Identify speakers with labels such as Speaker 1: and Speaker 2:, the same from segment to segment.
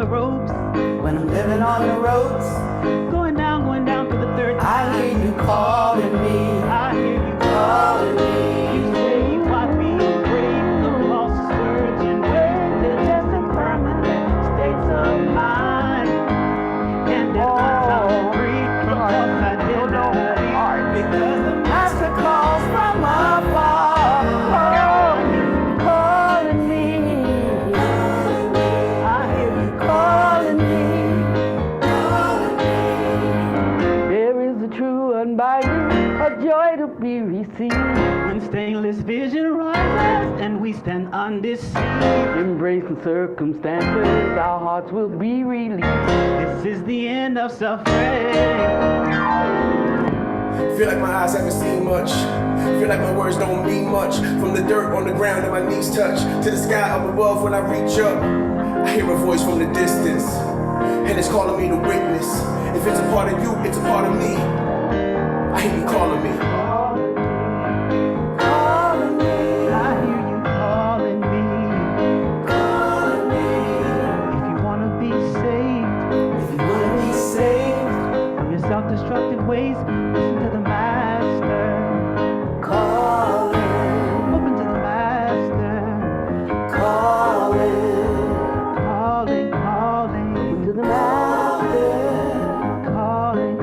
Speaker 1: the ropes.
Speaker 2: When I'm living on the ropes,
Speaker 1: Going down for the third
Speaker 2: I
Speaker 1: time.
Speaker 2: hear you calling me,
Speaker 1: I hear you
Speaker 2: calling me.
Speaker 1: You say you might be afraid of false words and words. They're just impermanent states of mind. And at once I'm free from false identity.
Speaker 2: Because the master calls from afar, calling me. I hear you calling me. There is a true unbinding, a joy to be received.
Speaker 1: When stainless vision rises and we stand undeceived.
Speaker 2: Embracing circumstances, our hearts will be released.
Speaker 1: This is the end of suffering.
Speaker 3: Feel like my eyes haven't seen much. Feel like my words don't mean much. From the dirt on the ground that my knees touch to the sky up above when I reach up, I hear a voice from the distance, and it's calling me to witness. If it's a part of you, it's a part of me. I hear you calling me.
Speaker 2: Calling me,
Speaker 1: I hear you calling me.
Speaker 2: calling me.
Speaker 1: If you want to be saved
Speaker 2: If you want to be saved,
Speaker 1: from your self-destructive ways, listen to the Master.
Speaker 2: calling,
Speaker 1: Open to the Master.
Speaker 2: calling,
Speaker 1: Calling
Speaker 2: to the master.
Speaker 1: calling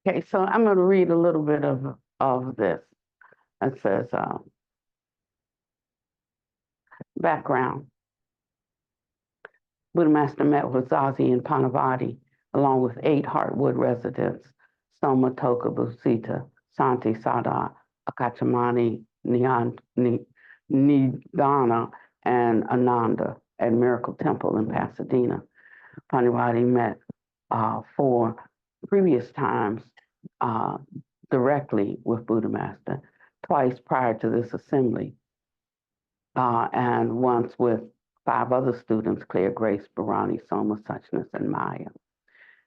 Speaker 2: Okay, so I'm going to read a little bit of this. It says, background. Buddha Master met with Zazi and Pannavati, along with 8 Heartwood residents, Soma, Toka, Busita, Santi, Sada, Akachamani, Nidana, and Ananda at Miracle Temple in Pasadena. Pannavati met 4 previous times directly with Buddha Master, twice prior to this assembly, and once with 5 other students, Claire, Grace, Bharani, Soma, Suchness, and Maya,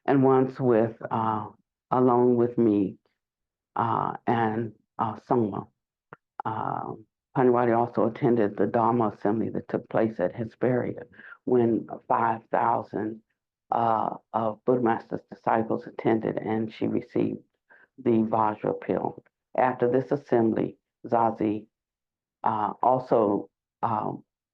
Speaker 2: and once with, along with me and Soma. Pannavati also attended the Dharma assembly that took place at Hesperia when 5,000 of Buddha Master's disciples attended, and she received the Vajra pill. After this assembly, Zazi also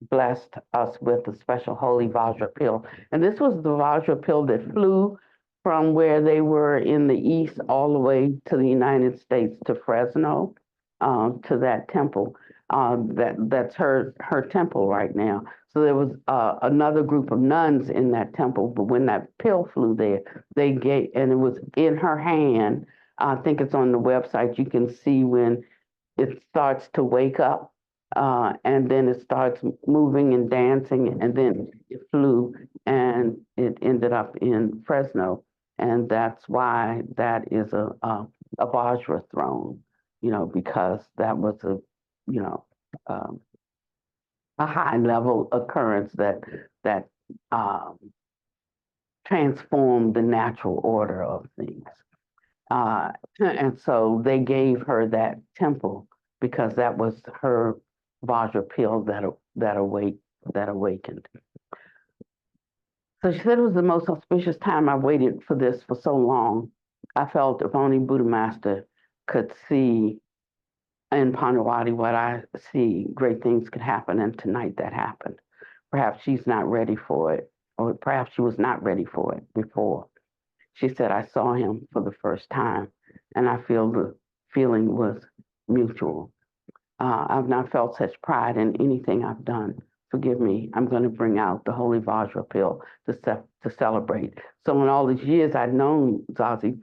Speaker 2: blessed us with a special holy Vajra pill. And this was the Vajra pill that flew from where they were in the east all the way to the United States, to Fresno, to that temple. That's her temple right now. So there was another group of nuns in that temple, but when that pill flew there, they gave, and it was in her hand. I think it's on the website. You can see when it starts to wake up, and then it starts moving and dancing, and then it flew, and it ended up in Fresno, and that's why that is a Vajra throne, because that was a high level occurrence that transformed the natural order of things. And so they gave her that temple because that was her Vajra pill that awakened. So she said it was the most auspicious time. I waited for this for so long. I felt if only Buddha Master could see in Pannavati what I see, great things could happen. And tonight that happened. Perhaps she's not ready for it, or perhaps she was not ready for it before. She said, I saw him for the first time, and I feel the feeling was mutual. I've not felt such pride in anything I've done. Forgive me, I'm going to bring out the Holy Vajra pill to celebrate. So in all these years I'd known Zazi,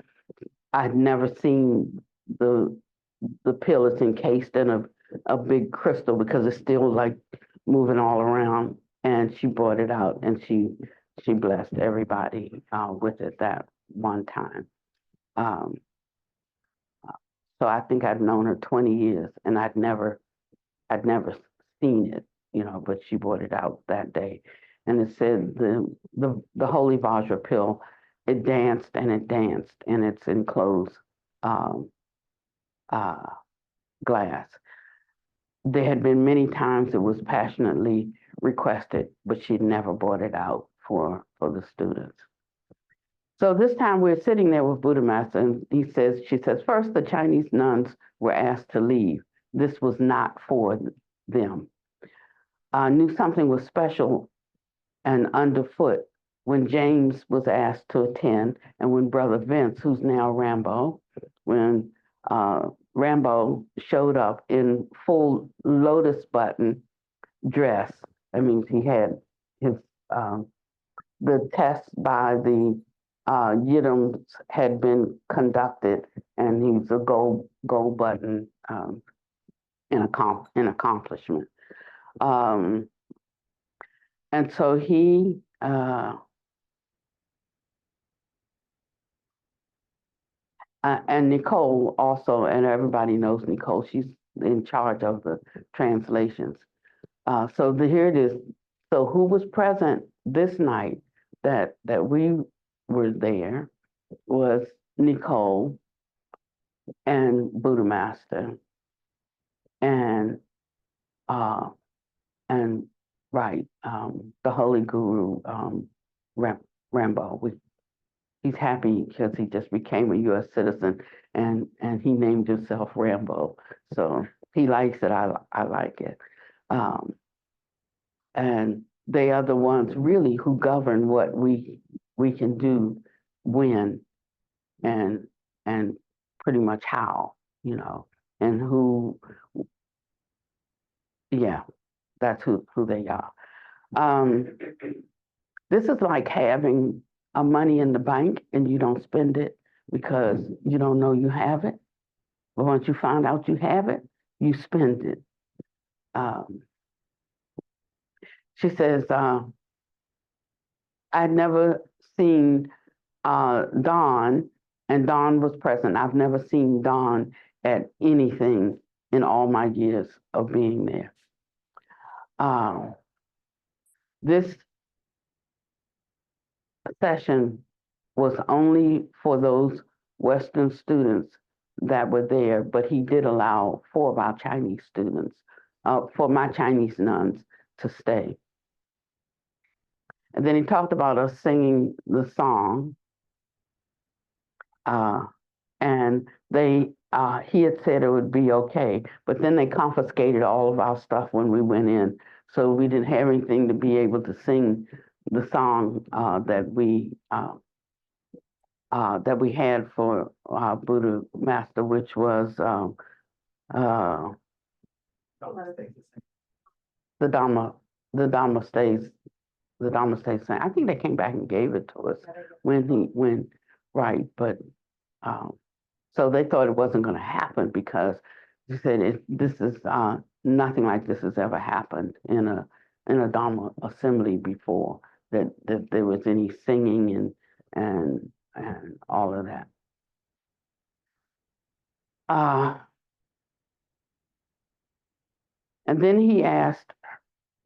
Speaker 2: I'd never seen the pill. It's encased in a big crystal because it's still like moving all around. And she brought it out, and she blessed everybody with it that one time. So I think I'd known her 20 years, and I'd never seen it, but she brought it out that day. And it said the Holy Vajra pill, it danced and it danced in its enclosed um, uh, glass. There had been many times it was passionately requested, but she'd never brought it out for the students. So this time we're sitting there with Buddha Master, and she says, first the Chinese nuns were asked to leave. This was not for them. I knew something was special and underfoot when James was asked to attend, and when Brother Vince, who's now Rambo, when Rambo showed up in full lotus button dress. That means he had his the test by the Yidams had been conducted, and he's a gold button in accomplishment. And so he and Nicole also, and everybody knows Nicole. She's in charge of the translations. So here it is. So who was present this night that we were there was Nicole and Buddha Master and the Holy Guru Rambo. He's happy because he just became a U.S. citizen and he named himself Rambo. So he likes it. I like it. And they are the ones really who govern what we can do, when, and pretty much how, and who. Yeah, that's who they are. This is like having money in the bank and you don't spend it because you don't know you have it. But once you find out you have it, you spend it. She says, I'd never seen Don, and Don was present. I've never seen Don at anything in all my years of being there. This session was only for those Western students that were there, but he did allow 4 of our Chinese students, for my Chinese nuns, to stay. And then he talked about us singing the song, and he had said it would be okay, but then they confiscated all of our stuff when we went in, so we didn't have anything to be able to sing the song that we had for Buddha Master, which was the Dharma stays saying. I think they came back and gave it to us but so they thought it wasn't going to happen because he said this is nothing like this has ever happened in a Dharma assembly before, that there was any singing and all of that. And then he asked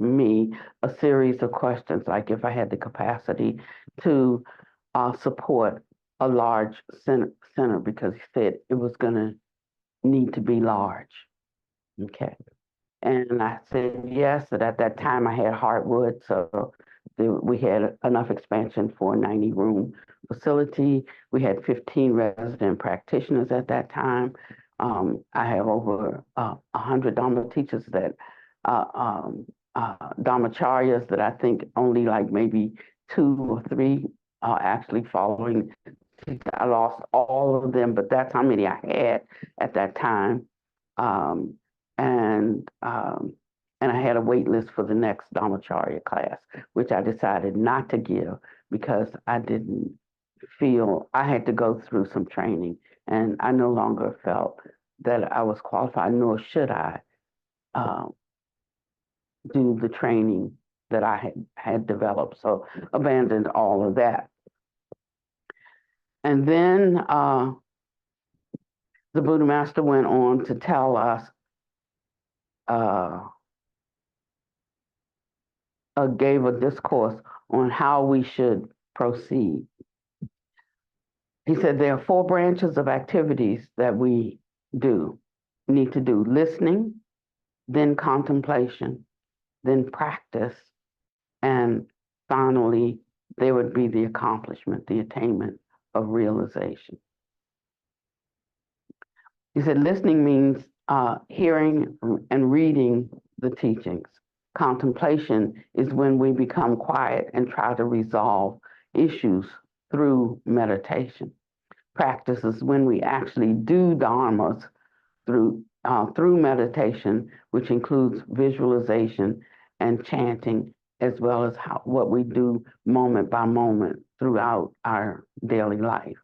Speaker 2: me a series of questions, like if I had the capacity to support a large center, because he said it was going to need to be large. Okay. And I said yes, and at that time I had hardwood, so we had enough expansion for a 90-room facility. We had 15 resident practitioners at that time. I have over 100 Dharma teachers that Dharmacharyas that I think only like maybe 2 or 3 are actually following. I lost all of them, but that's how many I had at that time. And I had a wait list for the next Dharmacharya class, which I decided not to give because I didn't feel I had to go through some training, and I no longer felt that I was qualified, nor should I do the training that I had developed. So abandoned all of that. And then the Buddha Master went on to tell us, gave a discourse on how we should proceed. He said there are 4 branches of activities that we need to do: listening, then contemplation, then practice, and finally, there would be the accomplishment, the attainment of realization. He said listening means hearing and reading the teachings. Contemplation is when we become quiet and try to resolve issues through meditation. Practice is when we actually do dharmas through meditation, which includes visualization and chanting, as well as what we do moment by moment throughout our daily life.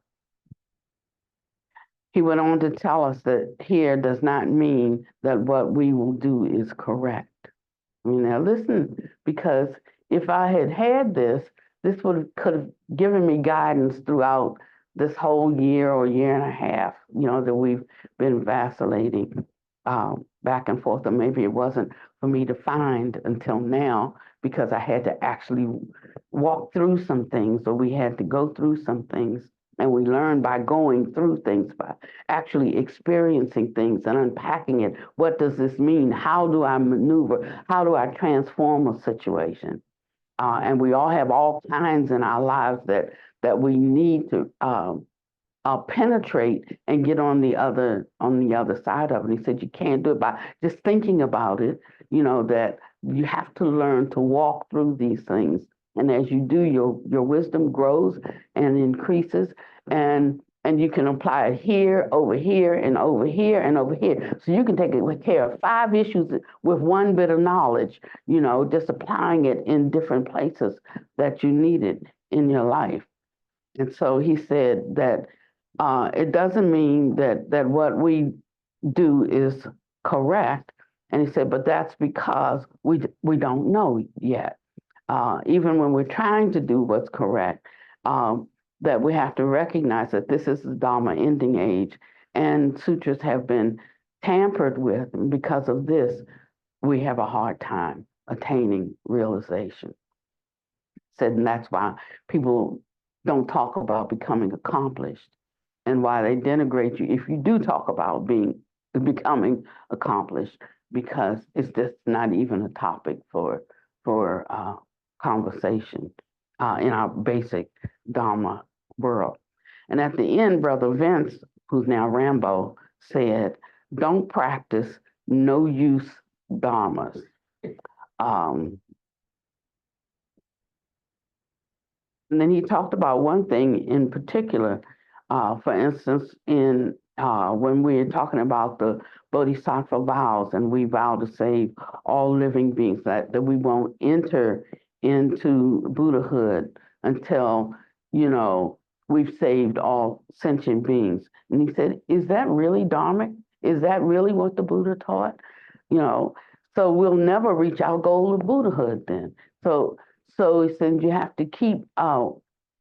Speaker 2: He went on to tell us that here does not mean that what we will do is correct. I mean, now listen, because if I had had this could have given me guidance throughout this whole year or year and a half, that we've been vacillating back and forth, or maybe it wasn't for me to find until now, because I had to actually walk through some things, or we had to go through some things. And we learn by going through things, by actually experiencing things and unpacking it. What does this mean? How do I maneuver? How do I transform a situation? And we all have all kinds in our lives that we need to penetrate and get on the other side of it. And he said you can't do it by just thinking about it. That you have to learn to walk through these things. And as you do, your wisdom grows and increases, and you can apply it here, over here, and over here, and over here. So you can take care of 5 issues with 1 bit of knowledge, just applying it in different places that you need it in your life. And so he said that it doesn't mean that what we do is correct. And he said, but that's because we don't know yet. Even when we're trying to do what's correct, that we have to recognize that this is the Dharma ending age, and sutras have been tampered with. And because of this, we have a hard time attaining realization. Said, and that's why people don't talk about becoming accomplished, and why they denigrate you if you do talk about becoming accomplished, because it's just not even a topic for conversation in our basic Dharma world. And at the end, Brother Vince, who's now Rambo, said, don't practice no-use dharmas. And then he talked about one thing in particular, for instance, in when we're talking about the Bodhisattva vows, and we vow to save all living beings, that we won't enter into Buddhahood until, we've saved all sentient beings. And he said, is that really dharmic? Is that really what the Buddha taught? So we'll never reach our goal of Buddhahood then. So he said you have to keep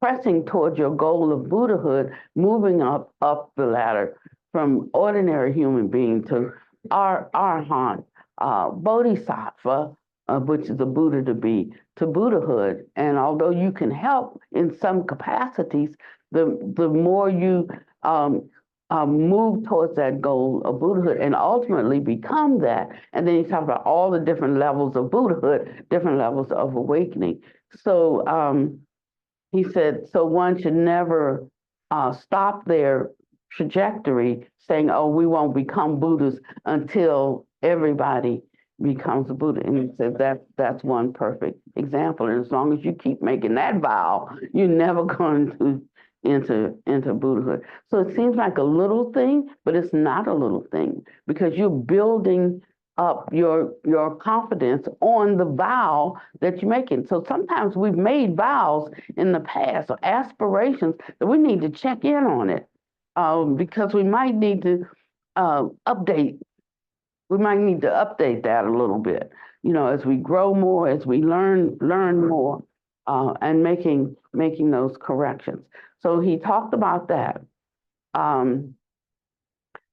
Speaker 2: pressing towards your goal of Buddhahood, moving up the ladder from ordinary human being to Arhat, Bodhisattva, which is the Buddha to be, to Buddhahood. And although you can help in some capacities, the more you move towards that goal of Buddhahood and ultimately become that. And then he talks about all the different levels of Buddhahood, different levels of awakening. So he said, so one should never stop their trajectory saying, oh, we won't become Buddhas until everybody becomes a Buddha. And he said that's one perfect example. And as long as you keep making that vow, you're never going to into Buddhahood. So it seems like a little thing, but it's not a little thing, because you're building up your confidence on the vow that you're making. So sometimes we've made vows in the past or aspirations that we need to check in on it, because we might need to update. We might need to update that a little bit, as we grow more, as we learn more, and making those corrections. So he talked about that.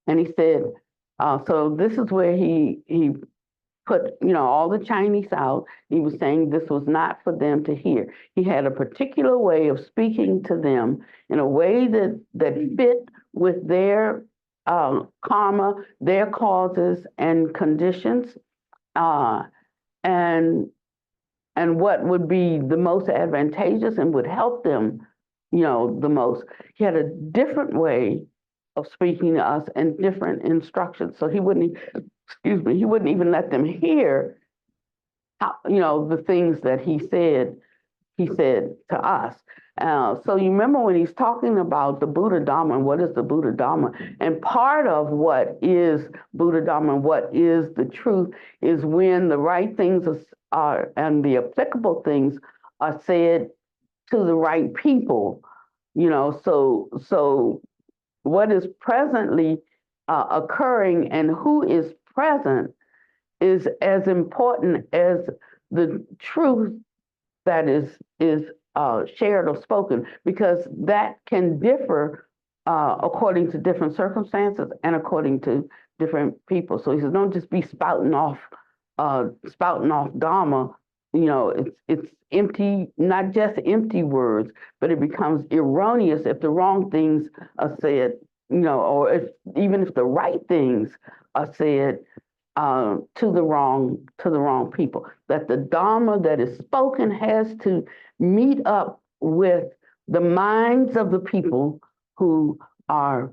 Speaker 2: And he said, so this is where he put, all the Chinese out. He was saying this was not for them to hear. He had a particular way of speaking to them in a way that fit with their karma, their causes and conditions, and what would be the most advantageous and would help them, the most. He had a different way of speaking to us and different instructions. So he wouldn't even let them hear how, the things that he said to us. So you remember when he's talking about the Buddha Dharma and what is the Buddha Dharma, and part of what is Buddha Dharma and what is the truth is when the right things are and the applicable things are said to the right people. So what is presently occurring and who is present is as important as the truth that is shared or spoken, because that can differ according to different circumstances and according to different people. So he says, don't just be spouting off Dharma. It's empty, not just empty words, but it becomes erroneous if the wrong things are said. Or even if the right things are said to the wrong people. That the Dharma that is spoken has to meet up with the minds of the people who are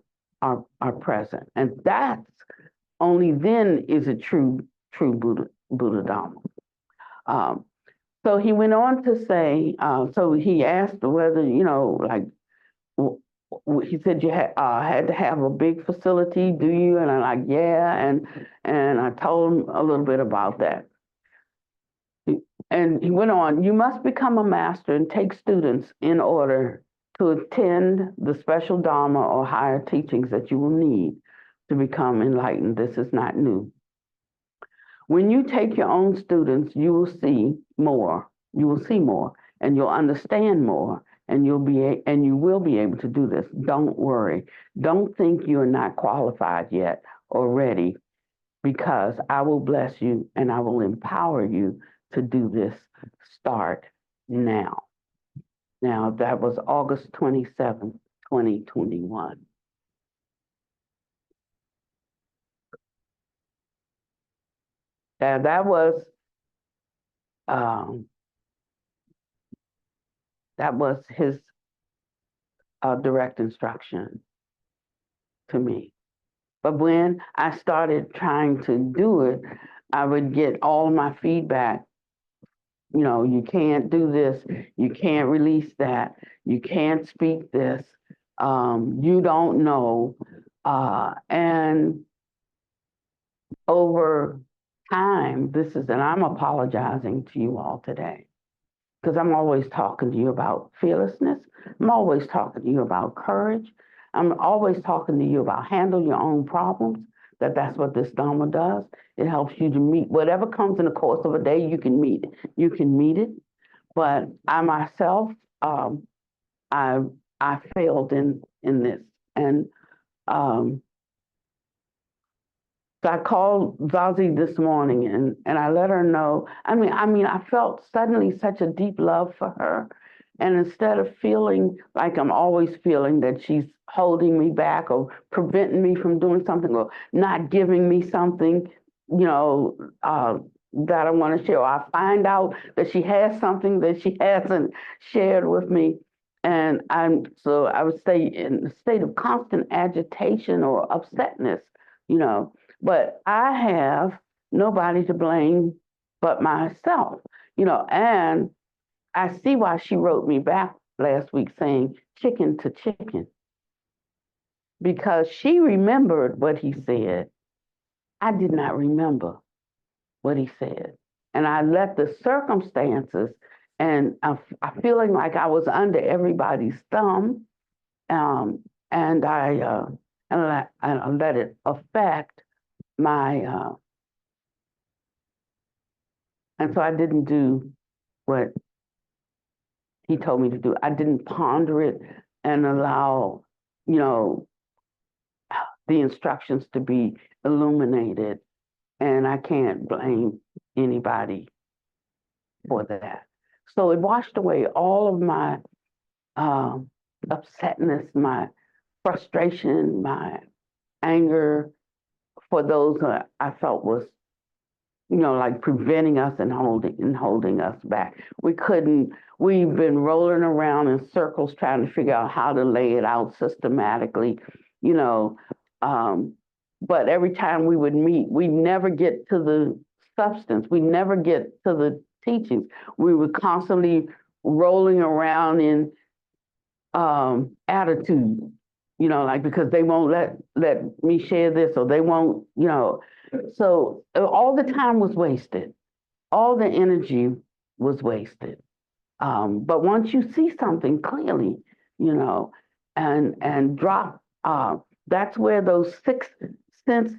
Speaker 2: present, and that's only then is a true Buddha Dharma. So he went on to say, so he asked whether, he said you had to have a big facility, do you? And I'm like, yeah, and I told him a little bit about that. And he went on, you must become a master and take students in order to attend the special Dharma or higher teachings that you will need to become enlightened. This is not new. When you take your own students, you will see more. You will see more, and you'll understand more, and you will be able to do this. Don't worry. Don't think you're not qualified yet or ready, because I will bless you and I will empower you to do this. Start now. Now, that was August 27th, 2021. And that was his direct instruction to me. But when I started trying to do it, I would get all my feedback. You can't do this. You can't release that. You can't speak this. You don't know. And over time, and I'm apologizing to you all today, because I'm always talking to you about fearlessness. I'm always talking to you about courage. I'm always talking to you about handle your own problems, that's what this Dharma does. It helps you to meet whatever comes in the course of a day, you can meet it. You can meet it. But I myself, I failed in this. And so I called Zazie this morning and I let her know. I mean, I felt suddenly such a deep love for her. And instead of feeling like I'm always feeling that she's holding me back or preventing me from doing something or not giving me something, that I want to share, or I find out that she has something that she hasn't shared with me. And I would say in a state of constant agitation or upsetness, but I have nobody to blame but myself, and I see why she wrote me back last week saying chicken to chicken, because she remembered what he said. I did not remember what he said. And I let the circumstances and I feeling like I was under everybody's thumb, and I let it affect my, and so I didn't do what he told me to do. I didn't ponder it and allow, the instructions to be illuminated, and I can't blame anybody for that. So it washed away all of my upsetness, my frustration, my anger for those that I felt was, like preventing us and holding us back. We've been rolling around in circles trying to figure out how to lay it out systematically, you know. But every time we would meet, we never get to the substance. We never get to the teachings. We were constantly rolling around in attitude, like because they won't let me share this, or they won't, So all the time was wasted. All the energy was wasted. But once you see something clearly, and drop, that's where those sixth sense,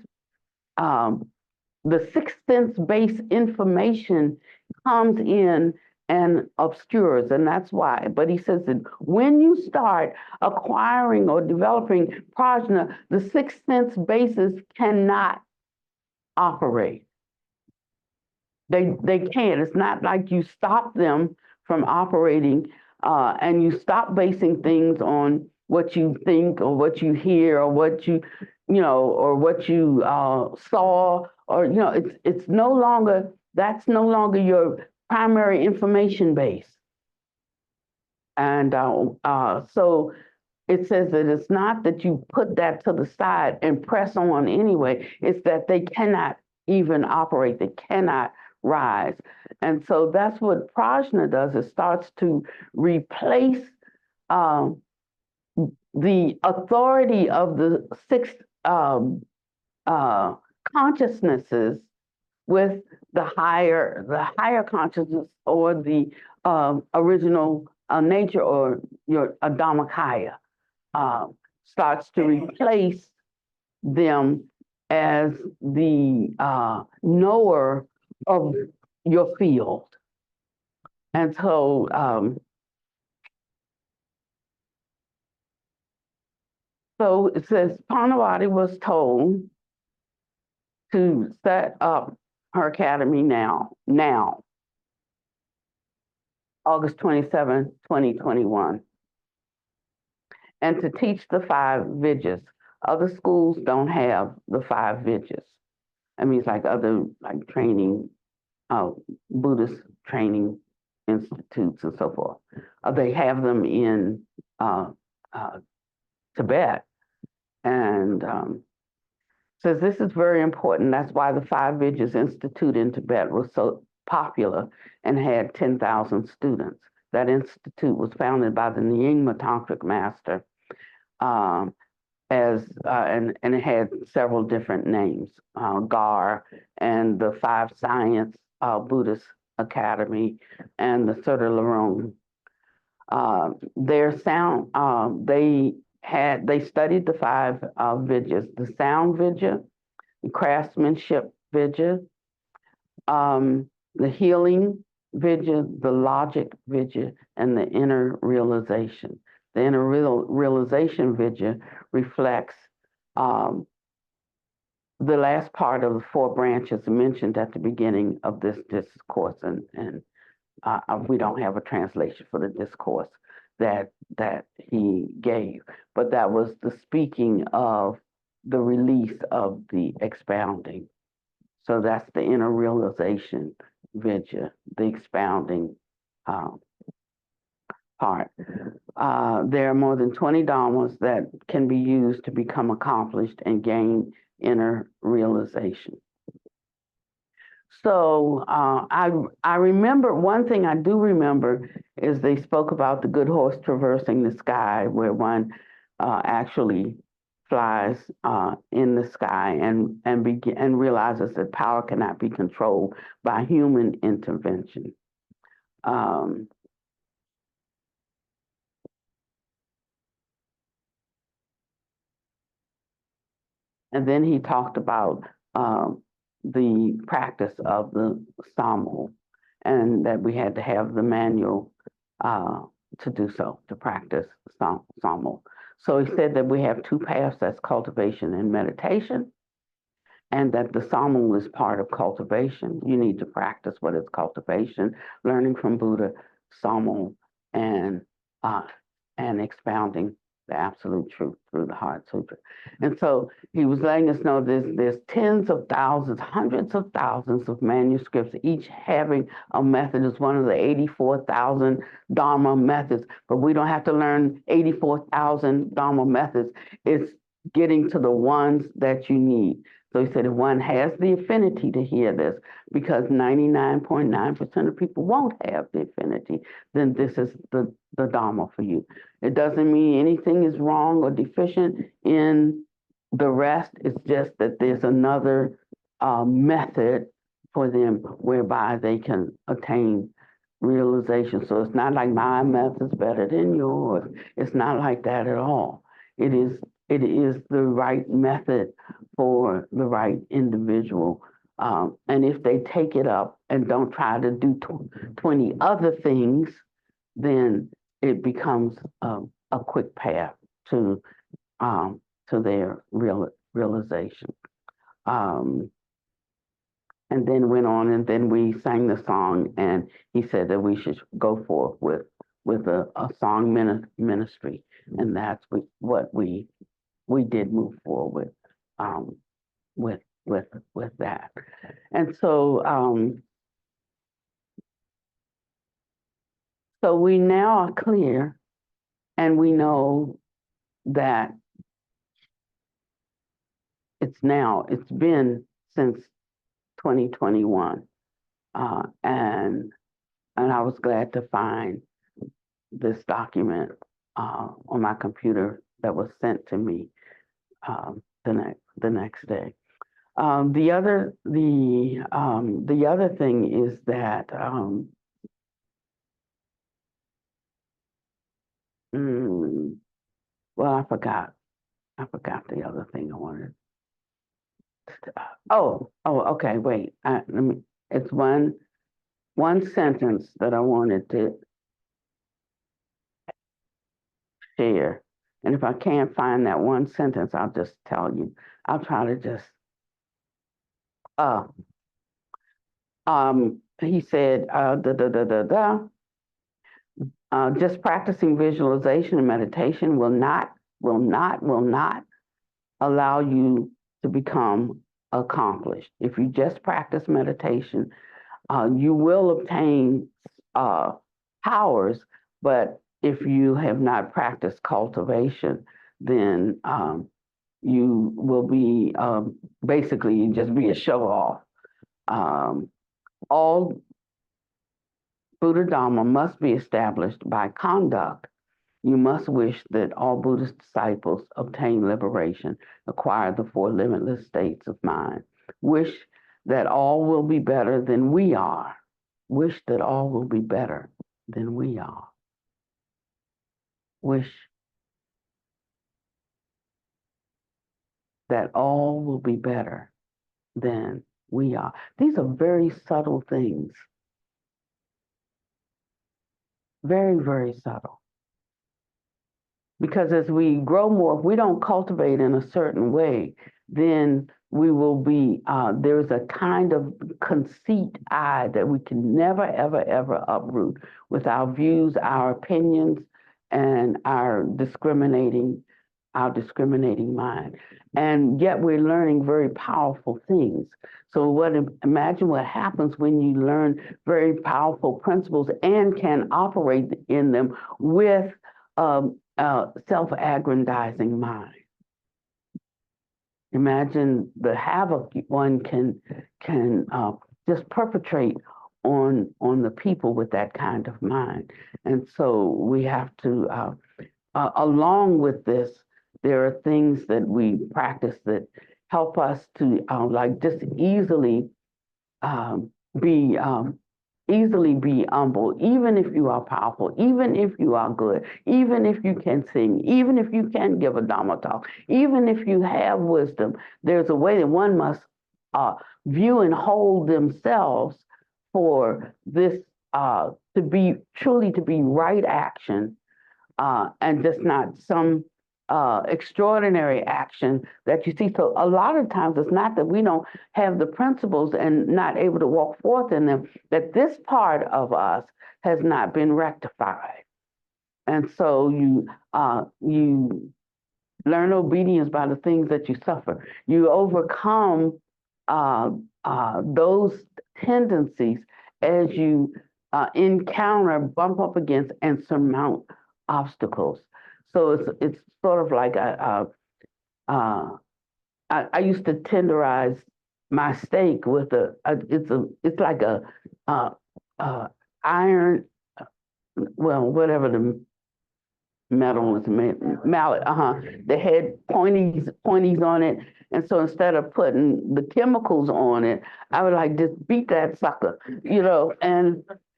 Speaker 2: the sixth sense based information comes in and obscures, and that's why. But he says that when you start acquiring or developing prajna, the sixth sense basis cannot operate. They can't. It's not like you stop them from operating, and you stop basing things on what you think or what you hear or what or what you saw, or it's no longer, that's no longer your primary information base. And so it says that it's not that you put that to the side and press on anyway. It's that they cannot even operate. They cannot rise. And so that's what prajna does. It starts to replace the authority of the six consciousnesses with the higher consciousness, or the original nature, or your Dhammakaya, starts to replace them as the knower of your field. And so, so it says Pannavati was told to set up her academy now, August 27, 2021, and to teach the 5 Vijjas. Other schools don't have the 5 Vijjas. I mean, it's like other training, Buddhist training institutes and so forth. They have them in Tibet, and says this is very important. That's why the 5 Vijjas Institute in Tibet was so popular and had 10,000 students. That institute was founded by the Nyingma Tantric master, and it had several different names, GAR, and the 5 Science Buddhist Academy, and the Sutter Larone. They studied the 5 Vijjas: the sound Vijja, the craftsmanship Vijja, the healing Vijja, the logic Vijja, and the inner realization. The inner realization Vijja reflects the last part of the 4 branches mentioned at the beginning of this discourse, and we don't have a translation for the discourse that he gave, but that was the speaking of the release of the expounding. So that's the inner realization Vijja, the expounding part. There are more than 20 dharmas that can be used to become accomplished and gain inner realization. So I remember, one thing I do remember is they spoke about the good horse traversing the sky, where one actually flies in the sky and realizes that power cannot be controlled by human intervention. And then he talked about the practice of the Samo, and that we had to have the manual to do so, to practice Samo. So he said that we have two paths, that's cultivation and meditation, and that the Samu is part of cultivation. You need to practice what is cultivation, learning from Buddha, Samu, and expounding the absolute truth through the Heart Sutra. And so he was letting us know there's tens of thousands, hundreds of thousands of manuscripts, each having a method. It's one of the 84,000 Dharma methods, but we don't have to learn 84,000 Dharma methods. It's getting to the ones that you need. So he said if one has the affinity to hear this, because 99.9% of people won't have the affinity, then this is the Dharma for you. It doesn't mean anything is wrong or deficient in the rest. It's just that there's another method for them whereby they can attain realization. So it's not like my method's better than yours. It's not like that at all. It is the right method for the right individual. And if they take it up and don't try to do 20 other things, then it becomes a quick path to their realization. And then went on, and then we sang the song, and he said that we should go forth with a song ministry, and that's what we did move forward with that. And so so we now are clear, and we know that it's been since 2021, and I was glad to find this document on my computer that was sent to me the next day. The other thing is that well, I forgot the other thing I wanted. Okay, wait. It's one sentence that I wanted to share. And if I can't find that one sentence, I'll just tell you. I'll try to just, he said, just practicing visualization and meditation will not allow you to become accomplished. If you just practice meditation, you will obtain powers, but if you have not practiced cultivation, then you will be basically just be a show off. All Buddha Dharma must be established by conduct. You must wish that all Buddhist disciples obtain liberation, acquire the four limitless states of mind. Wish that all will be better than we are. Wish that all will be better than we are. Wish that all will be better than we are. These are very subtle things. Very, very subtle. Because as we grow more, if we don't cultivate in a certain way, then we will be, there's a kind of conceit that we can never, ever, ever uproot with our views, our opinions, and our discriminating mind. And yet we're learning very powerful things. So imagine what happens when you learn very powerful principles and can operate in them with self-aggrandizing mind. Imagine the havoc one can just perpetrate on the people with that kind of mind. And so we have to, along with this, there are things that we practice that help us to like just easily be humble, even if you are powerful, even if you are good, even if you can sing, even if you can give a Dharma talk, even if you have wisdom. There's a way that one must view and hold themselves for this to be right action, and just not some extraordinary action that you see. So a lot of times it's not that we don't have the principles and not able to walk forth in them, that this part of us has not been rectified. And so you learn obedience by the things that you suffer. You overcome those tendencies as you encounter, bump up against, and surmount obstacles. So it's sort of like I used to tenderize my steak with it's like a iron, well, whatever the metal was mallet, they had pointies on it, and so instead of putting the chemicals on it, I would like just beat that sucker,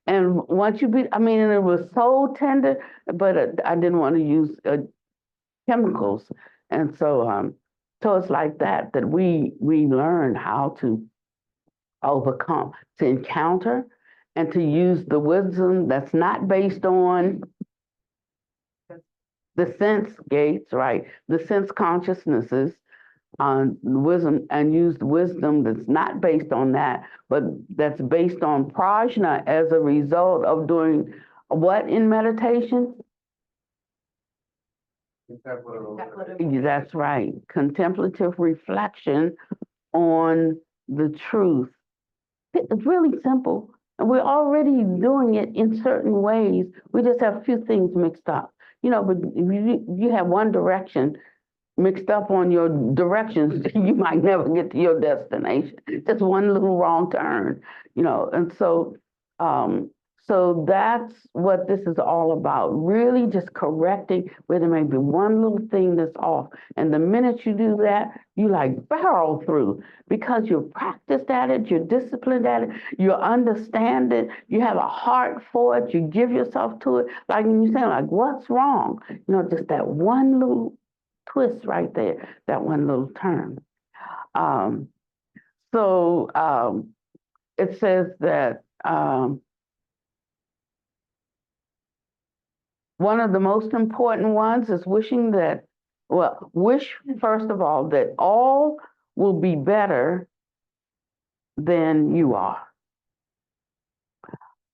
Speaker 2: and once you beat, I mean, and it was so tender, but I didn't want to use chemicals, and so it's like that we learn how to overcome, to encounter, and to use the wisdom that's not based on the sense gates, right? The sense consciousnesses on wisdom, and use wisdom that's not based on that, but that's based on prajna as a result of doing what in meditation? That's right. Contemplative reflection on the truth. It's really simple. And we're already doing it in certain ways. We just have a few things mixed up. But if you have one direction mixed up on your directions, you might never get to your destination. Just one little wrong turn, and so that's what this is all about. Really just correcting where there may be one little thing that's off. And the minute you do that, you like barrel through because you're practiced at it, you're disciplined at it, you understand it, you have a heart for it, you give yourself to it. Like when you're saying, like, what's wrong? Just that one little twist right there, that one little turn. It says that one of the most important ones is wish first of all that all will be better than you are.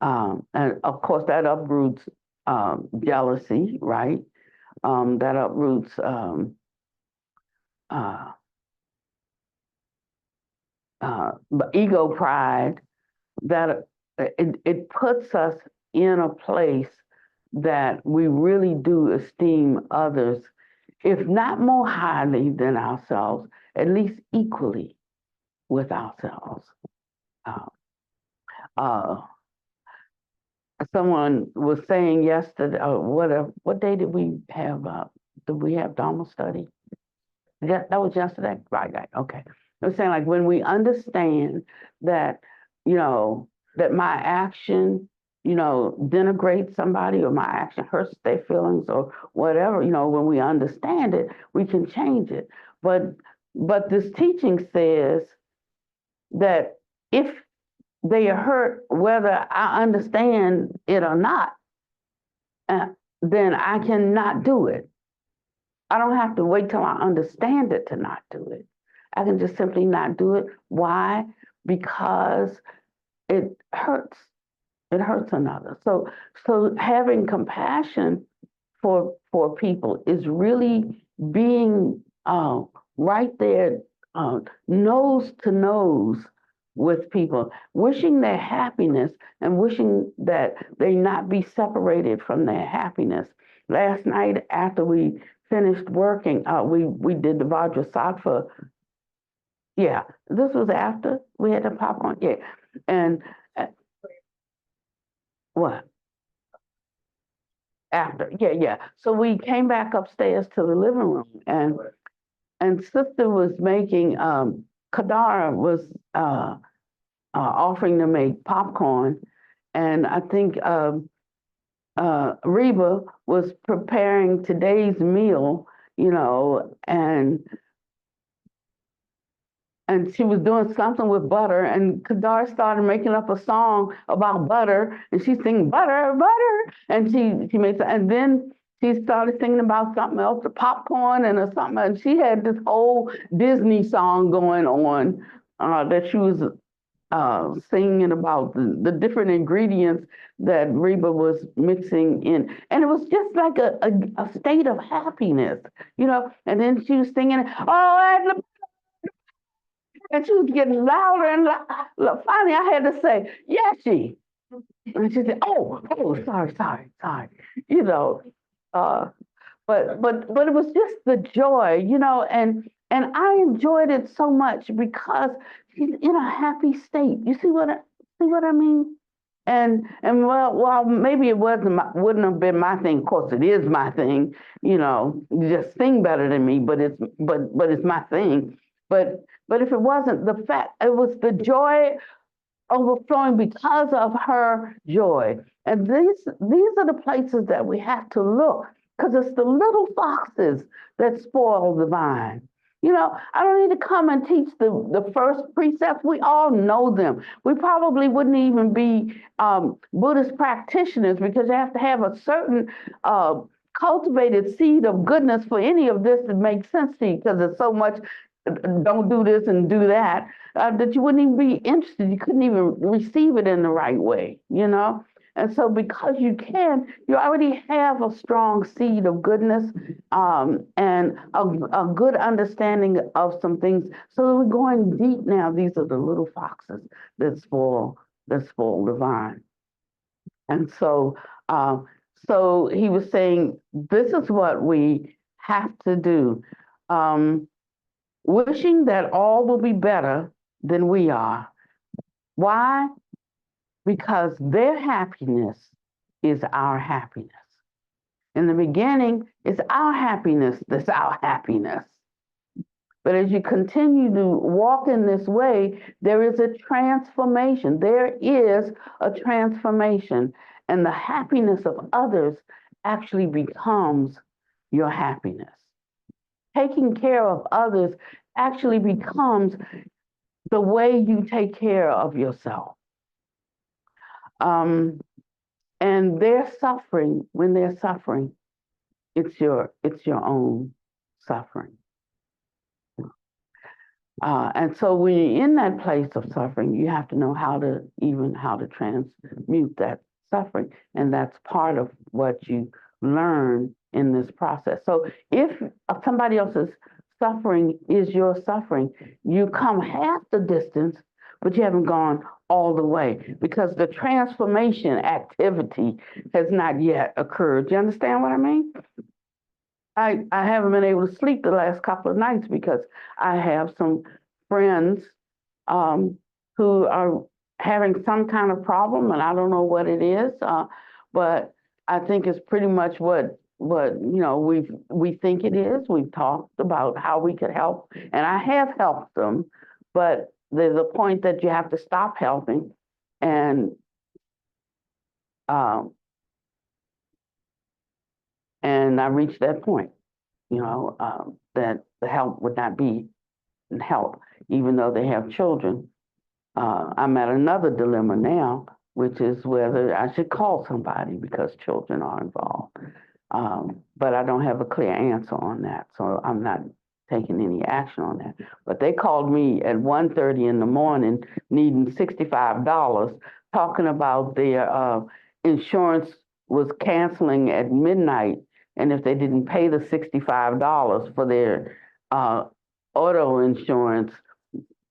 Speaker 2: And of course that uproots jealousy, right? That uproots ego pride, that it puts us in a place that we really do esteem others, if not more highly than ourselves, at least equally with ourselves. Someone was saying yesterday, what day did we have? Did we have Dharma study? That was yesterday? Right, okay. I was saying, like, when we understand that, that my action, denigrates somebody, or my action hurts their feelings, or whatever, when we understand it, we can change it. But this teaching says that if they are hurt, whether I understand it or not, then I cannot do it. I don't have to wait till I understand it to not do it. I can just simply not do it. Why? Because it hurts. It hurts another. So having compassion for people is really being right there, nose to nose with people, wishing their happiness and wishing that they not be separated from their happiness. Last night after we finished working, we did the Vajrasattva. Yeah, this was after we had the popcorn. Yeah, and what? After, yeah. So we came back upstairs to the living room, and Sister was making. Kadara was offering to make popcorn, and I think Reba was preparing today's meal, and she was doing something with butter, and Kadar started making up a song about butter, and she's singing butter, butter, and she makes, and then she started singing about something else, the popcorn and or something. And she had this whole Disney song going on that she was singing about the different ingredients that Reba was mixing in. And it was just like a state of happiness, you know. And then she was singing, oh, and she was getting louder and louder. Finally, I had to say, Yashi. And she said, sorry. You know, uh, but it was just the joy, you know, and I enjoyed it so much because she's in a happy state. You see what I mean? And well, maybe it wouldn't have been my thing. Of course, it is my thing. You know, you just sing better than me, but it's my thing. But if it wasn't the fact, it was the joy overflowing because of her joy. And these are the places that we have to look, because it's the little foxes that spoil the vine. You know, I don't need to come and teach the first precepts. We all know them. We probably wouldn't even be Buddhist practitioners, because you have to have a certain cultivated seed of goodness for any of this to make sense to you, because there's so much don't do this and do that, that you wouldn't even be interested. You couldn't even receive it in the right way, you know? And so because you already have a strong seed of goodness and a good understanding of some things. So we're going deep now. These are the little foxes that spoil the vine. And so, so he was saying, this is what we have to do. Wishing that all will be better than we are. Why? Because their happiness is our happiness. In the beginning, it's our happiness that's our happiness. But as you continue to walk in this way, there is a transformation. There is a transformation. And the happiness of others actually becomes your happiness. Taking care of others actually becomes the way you take care of yourself. And they're suffering. When they're suffering, it's your own suffering. And so when you're in that place of suffering, you have to know how to transmute that suffering. And that's part of what you learn in this process. So if somebody else's suffering is your suffering, you come half the distance, but you haven't gone all the way, because the transformation activity has not yet occurred. Do you understand what I mean? I haven't been able to sleep the last couple of nights because I have some friends who are having some kind of problem, and I don't know what it is, but I think it's pretty much what you know we think it is. We've talked about how we could help, and I have helped them, but there's a point that you have to stop helping, and I reached that point, you know, that the help would not be help, even though they have children. I'm at another dilemma now, which is whether I should call somebody because children are involved. But I don't have a clear answer on that, so I'm not taking any action on that. But they called me at 1:30 in the morning needing $65, talking about their insurance was canceling at midnight, and if they didn't pay the $65 for their auto insurance,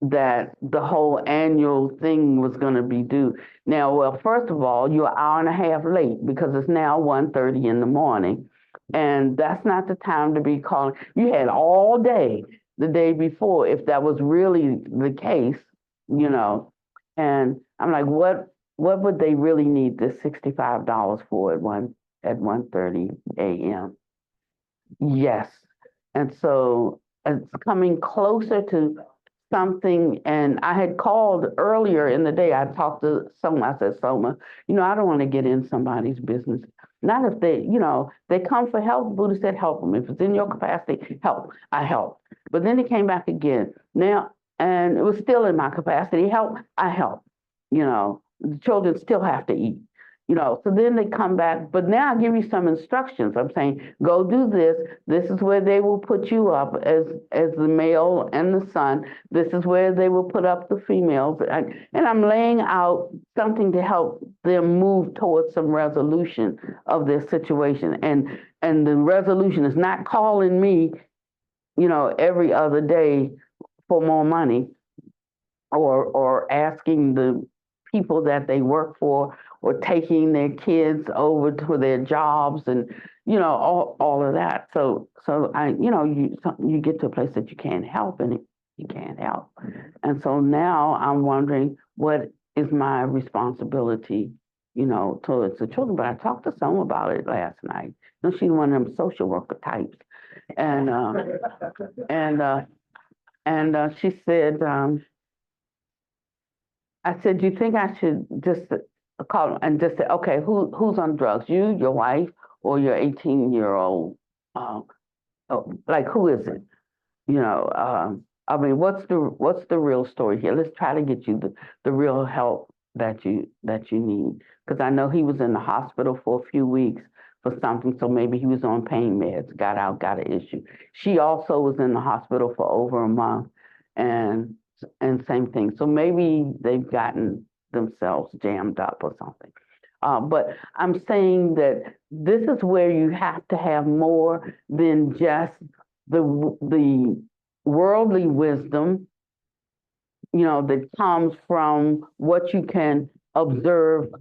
Speaker 2: that the whole annual thing was going to be due. Now, well, first of all, you're an hour and a half late because it's now 1:30 in the morning, and that's not the time to be calling. You had all day the day before, if that was really the case, you know. And I'm like, what would they really need this $65 for at 1:30 a.m.? Yes. And so it's coming closer to something, and I had called earlier in the day. I talked to Soma. I said, Soma, you know, I don't want to get in somebody's business. Not if they, you know, they come for help. Buddha said, help them. If it's in your capacity, help. I help. But then he came back again. Now, and it was still in my capacity. Help. I help. You know, the children still have to eat. So then they come back, but now I give you some instructions. I'm saying, go do this. This is where they will put you up as the male and the son. This is where they will put up the females. And I'm laying out something to help them move towards some resolution of their situation. And the resolution is not calling me, every other day for more money, or asking the people that they work for, or taking their kids over to their jobs, and all of that. So you get to a place that you can't help, and you can't help. And so now I'm wondering, what is my responsibility, towards the children? But I talked to someone about it last night. She's one of them social worker types, and she said, I said, do you think I should just call and just say, okay, who's on drugs? You, your wife, or your 18-year-old? Like, who is it? I mean, what's the real story here? Let's try to get you the real help that you need. Because I know he was in the hospital for a few weeks for something, so maybe he was on pain meds, got out, got an issue. She also was in the hospital for over a month, and same thing. So maybe they've gotten themselves jammed up or something. But I'm saying that this is where you have to have more than just the worldly wisdom, that comes from what you can observe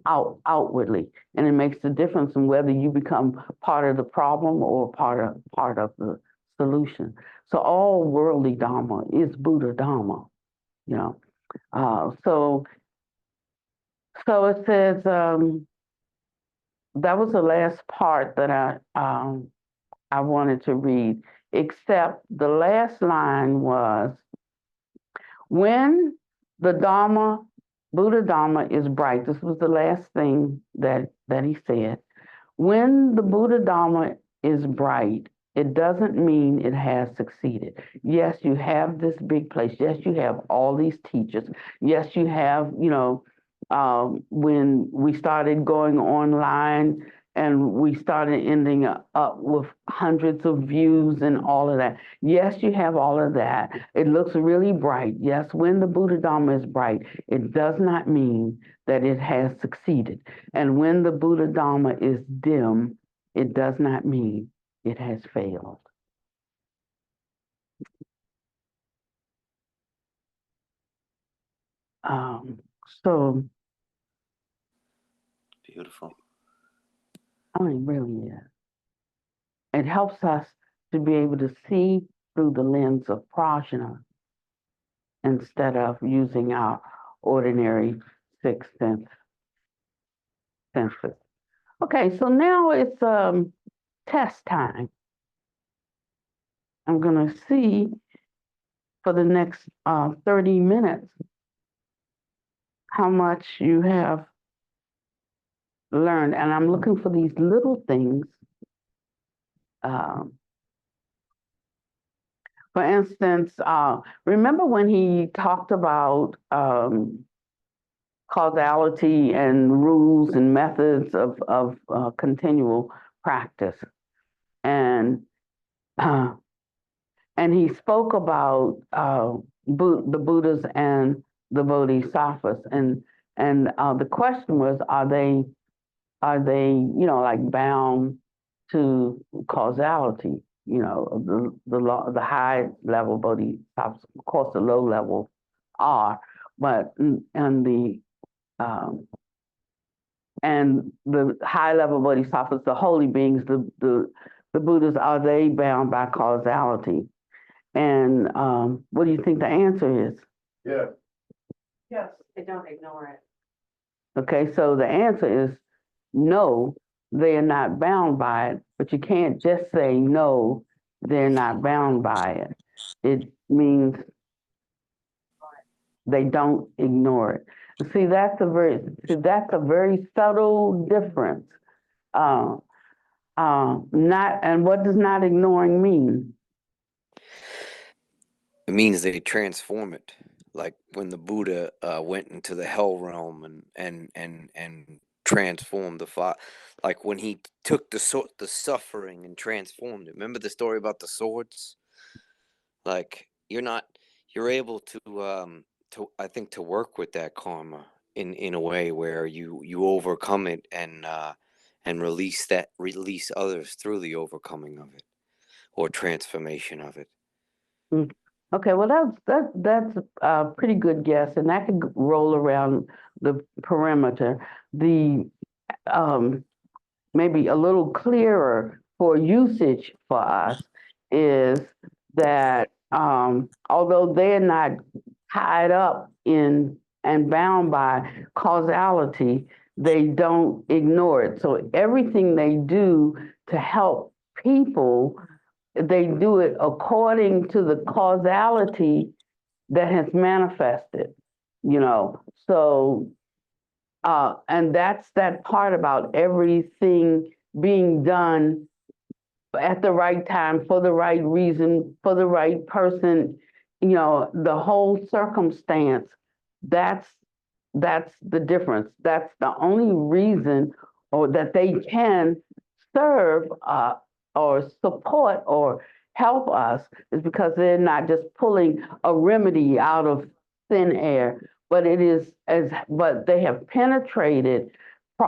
Speaker 2: outwardly, and it makes a difference in whether you become part of the problem or part of the solution. So all worldly Dharma is Buddha Dharma, So it says, that was the last part that I wanted to read, except the last line was, when the Buddha Dharma is bright. This was the last thing that he said. When the Buddha Dharma is bright, it doesn't mean it has succeeded. Yes, you have this big place. Yes, you have all these teachers. Yes, you have, when we started going online and we started ending up with hundreds of views and all of that. Yes, you have all of that. It looks really bright. Yes, when the Buddha Dharma is bright, it does not mean that it has succeeded. And when the Buddha Dharma is dim, it does not mean it has failed. So
Speaker 4: beautiful.
Speaker 2: I mean, really, yeah. It helps us to be able to see through the lens of prajna instead of using our ordinary sixth senses. Okay, so now it's test time. I'm going to see for the next 30 minutes how much you have learned. And I'm looking for these little things. For instance, remember when he talked about causality and rules and methods of continual practice, and he spoke about the Buddhas and the Bodhisattvas, and the question was, are they like bound to causality? The high level Bodhisattvas, of course, the low level are, but and the high level Bodhisattvas, the holy beings, the Buddhas, are they bound by causality? And what do you think the answer is?
Speaker 3: Yeah.
Speaker 5: Yes, they don't ignore it.
Speaker 2: Okay, so the answer is no, they are not bound by it, but you can't just say no, they're not bound by it. It means they don't ignore it. See, that's a very subtle difference. Not, and what does not ignoring mean?
Speaker 4: It means they transform it. Like when the Buddha went into the hell realm and transform like when he took the suffering and transformed it. Remember the story about the swords? Like you're able to I think to work with that karma in a way where you overcome it and release others through the overcoming of it or transformation of it.
Speaker 2: Mm. Okay, well, that's a pretty good guess, and that could roll around the perimeter. The maybe a little clearer for usage for us is that although they're not tied up in and bound by causality, they don't ignore it. So everything they do to help people, they do it according to the causality that has manifested, you know. So and that's that part about everything being done at the right time, for the right reason, for the right person, you know, the whole circumstance. That's the difference. That's the only reason or that they can serve or support or help us is because they're not just pulling a remedy out of thin air, but but they have penetrated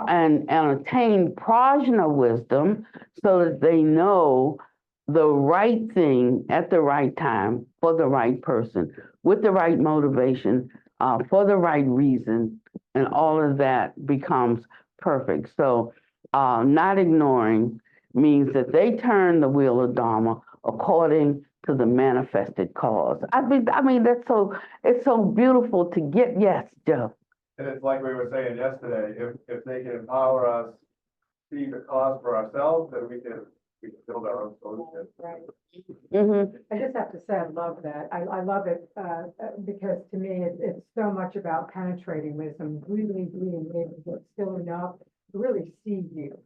Speaker 2: and attained prajna wisdom so that they know the right thing at the right time for the right person with the right motivation for the right reason, and all of that becomes perfect. So not ignoring means that they turn the wheel of Dharma according to the manifested cause. I mean it's so beautiful to get. Yes, Joe.
Speaker 6: And it's like we were saying yesterday, if they can empower us, see the cause for ourselves, then we can build our own solution.
Speaker 7: Right.
Speaker 2: Mm-hmm.
Speaker 7: I just have to say, I love that. I love it because to me, it's so much about penetrating wisdom, really being able to get still enough to really see you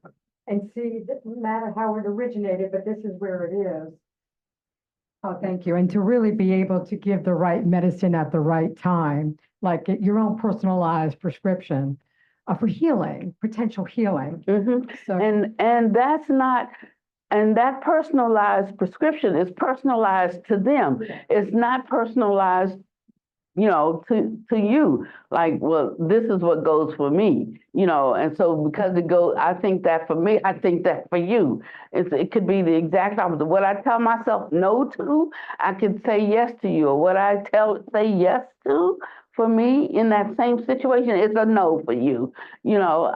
Speaker 7: and see, it doesn't matter how it originated, but this is where it is. Oh, thank you. And to really be able to give the right medicine at the right time, like your own personalized prescription for healing, potential healing.
Speaker 2: Mm-hmm.
Speaker 7: So,
Speaker 2: And that's not, and that personalized prescription is personalized to them. It's not personalized, you know, to you. Like, well, this is what goes for me, you know. And so because it goes, I think that for me, I think that for you. It could be the exact opposite. What I tell myself no to, I could say yes to you. Or what I say yes to for me in that same situation is a no for you, you know.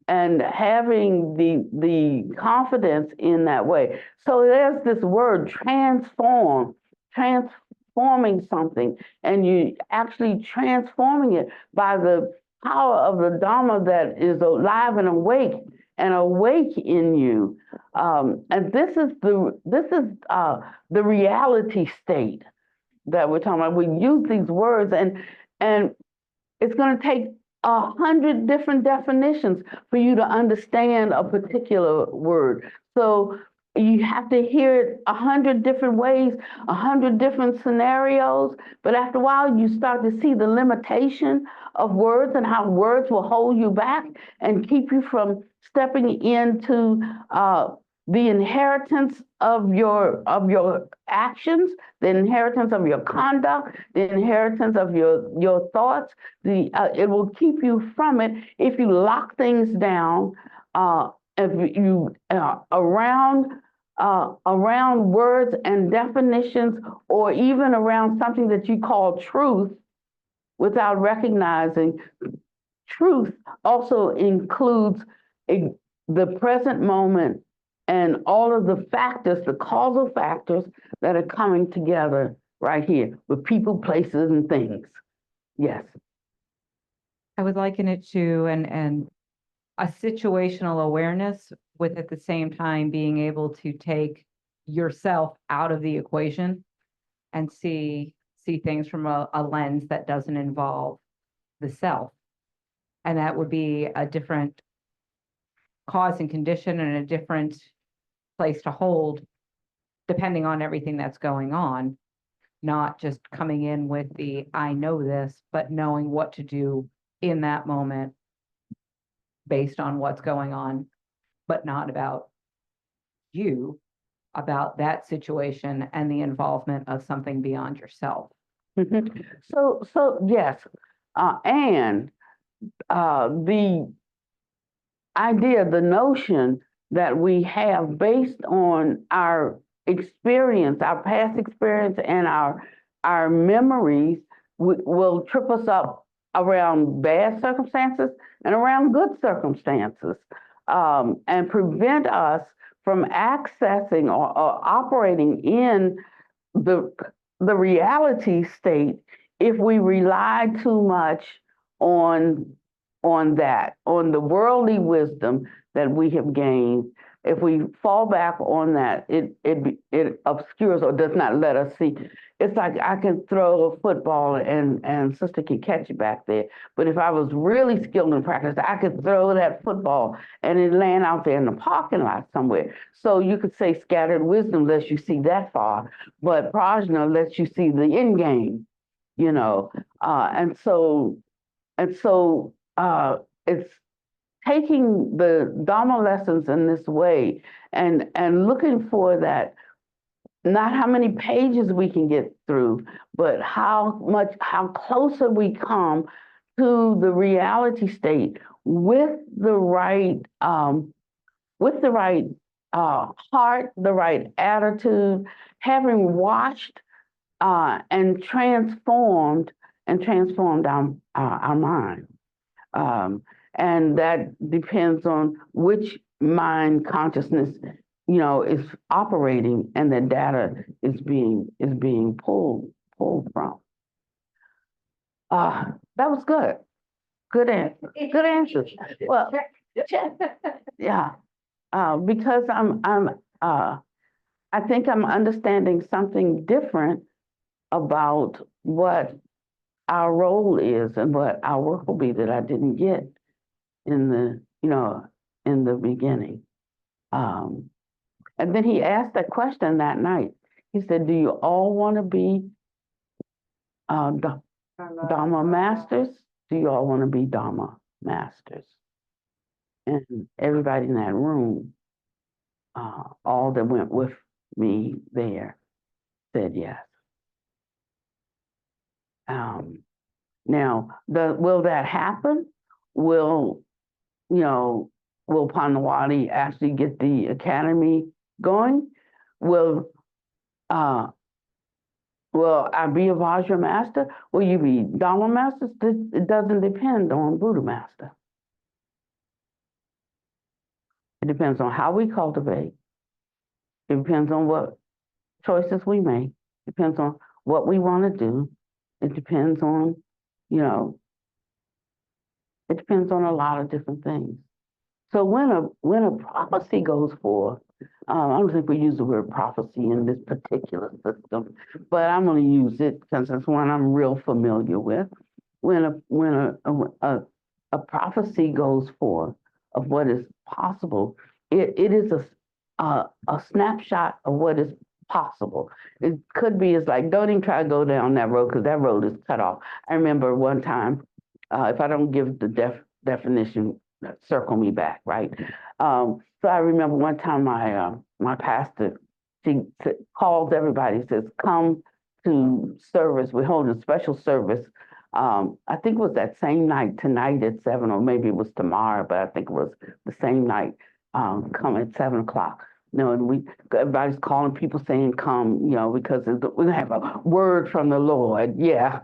Speaker 2: And having the confidence in that way. So there's this word transforming something, and you actually transforming it by the power of the Dharma that is alive and awake in you. And this is the reality state that we're talking about. We use these words, and it's going to take 100 different definitions for you to understand a particular word. So you have to hear it 100 different ways, 100 different scenarios. But after a while, you start to see the limitation of words and how words will hold you back and keep you from stepping into the inheritance of your actions, the inheritance of your conduct, the inheritance of your thoughts. It will keep you from it if you lock things down. If you around words and definitions, or even around something that you call truth, without recognizing truth also includes the present moment and all of the factors, the causal factors that are coming together right here with people, places, and things. Yes.
Speaker 5: I would liken it to and a situational awareness with at the same time being able to take yourself out of the equation and see things from a lens that doesn't involve the self. And that would be a different cause and condition and a different place to hold depending on everything that's going on, not just coming in with the I know this, but knowing what to do in that moment based on what's going on, but not about you, about that situation and the involvement of something beyond yourself.
Speaker 2: Mhm. So yes, and the idea, the notion that we have based on our experience, our past experience, and our memories will trip us up around bad circumstances and around good circumstances, and prevent us from accessing or operating in the the reality state if we rely too much on on the worldly wisdom that we have gained. If we fall back on that, it obscures or does not let us see. It's like I can throw a football and sister can catch it back there. But if I was really skilled in practice, I could throw that football and it land out there in the parking lot somewhere. So you could say scattered wisdom lets you see that far, but prajna lets you see the end game, you know. And so it's taking the Dharma lessons in this way and looking for that, not how many pages we can get through, but how closer we come to the reality state with the right heart, the right attitude, having watched and transformed our mind. And that depends on which mind consciousness, is operating and the data is being pulled from. That was good. Good answer. Good answer. Well, yeah. Because I think I'm understanding something different about what our role is and what our work will be that I didn't get in the beginning. And then he asked that question that night. He said, "Do you all want to be Dharma masters? Do you all want to be Dharma masters?" And everybody in that room, all that went with me there, said yes. Now, will that happen? Will Pannavati actually get the academy going? Will I be a Vajra master? Will you be Dharma masters? It doesn't depend on Buddha master. It depends on how we cultivate. It depends on what choices we make. It depends on what we want to do. It depends on, it depends on a lot of different things. So when a prophecy goes forth, I don't think we use the word prophecy in this particular system, but I'm going to use it because it's one I'm real familiar with. When a prophecy goes forth of what is possible, it is a snapshot of what is possible. It could be, it's like, don't even try to go down that road because that road is cut off. I remember one time, if I don't give the definition, circle me back, right? So I remember one time my pastor, she calls everybody, says, "Come to service. We're holding a special service." I think it was that same night, tonight at 7, or maybe it was tomorrow, but I think it was the same night. Come at 7 o'clock. And everybody's calling people saying come, because we're gonna have a word from the Lord. Yeah.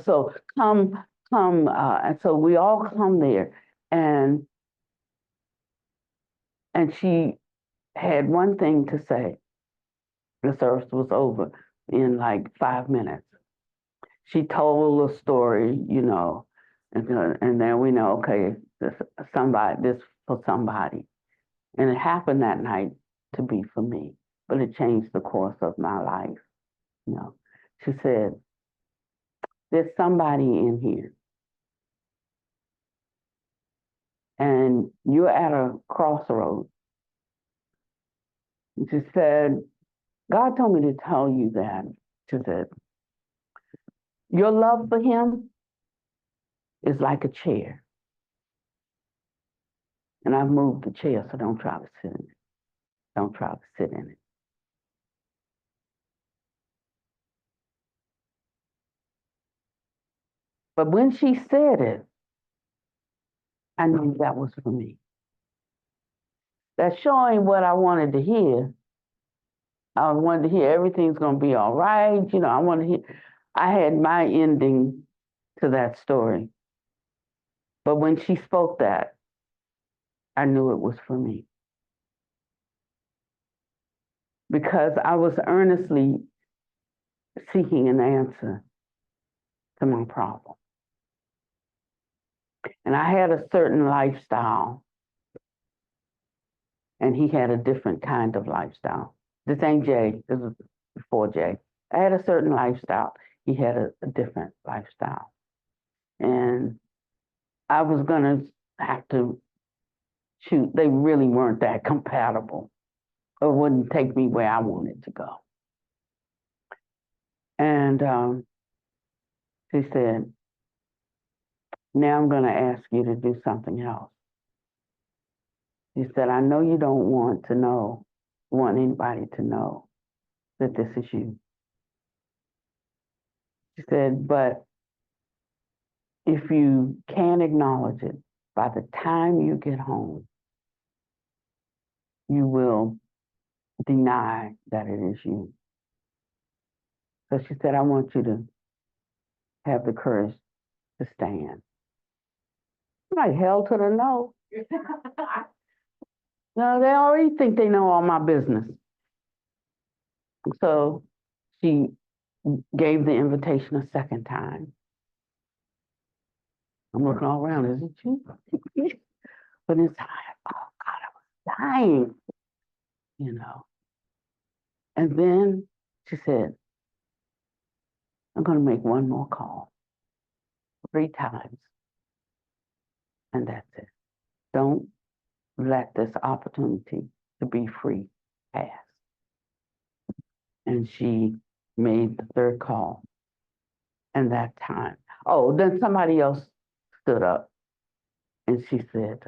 Speaker 2: So come, and so we all come there, and she had one thing to say. The service was over in like 5 minutes. She told a story, and then we know, okay, this for somebody. And it happened that night to be for me, but it changed the course of my life. She said, "There's somebody in here, and you're at a crossroads." And she said, "God told me to tell you that." She said, "Your love for him is like a chair. And I've moved the chair, so don't try to sit in it. Don't try to sit in it. But when she said it, I knew that was for me. That showing what I wanted to hear. I wanted to hear everything's going to be all right. You know, I wanted to hear. I had my ending to that story. But when she spoke that, I knew it was for me. Because I was earnestly seeking an answer to my problem. And I had a certain lifestyle, and he had a different kind of lifestyle. This ain't Jay, this was before Jay. I had a certain lifestyle, he had a different lifestyle. And I was gonna have to choose, they really weren't that compatible. It wouldn't take me where I wanted to go. And she said, now I'm gonna ask you to do something else. She said, I know you don't want anybody to know that this is you. She said, but if you can't acknowledge it, by the time you get home, you will deny that it is you. So she said, I want you to have the courage to stand. I'm like, hell to the no. No, they already think they know all my business. So she gave the invitation a second time. I'm looking all around, is it you? But inside, oh God, I was dying, you know. And then she said, I'm going to make one more call, 3 times, and that's it. Don't let this opportunity to be free pass. And she made the 3rd call. And that time, oh, then somebody else stood up, and she said,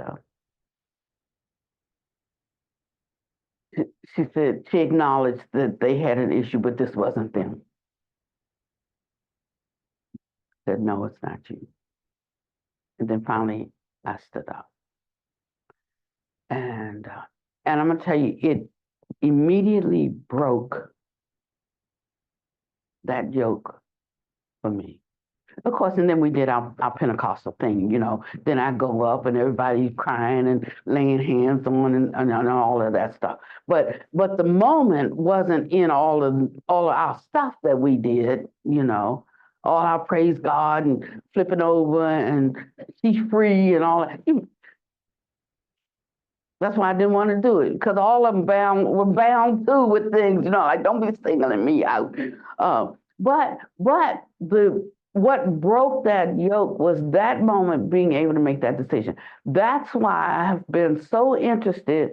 Speaker 2: she acknowledged that they had an issue, but this wasn't them. Said, no, it's not you. And then finally, I stood up. And I'm going to tell you, it immediately broke that yoke for me. Of course, and then we did our Pentecostal thing, you know. Then I go up and everybody's crying and laying hands on and all of that stuff. But the moment wasn't in all of our stuff that we did, you know. All our praise God and flipping over and be free and all that. That's why I didn't want to do it, because all of them were bound too with things, you know, like don't be singling me out. But what broke that yoke was that moment being able to make that decision. That's why I have been so interested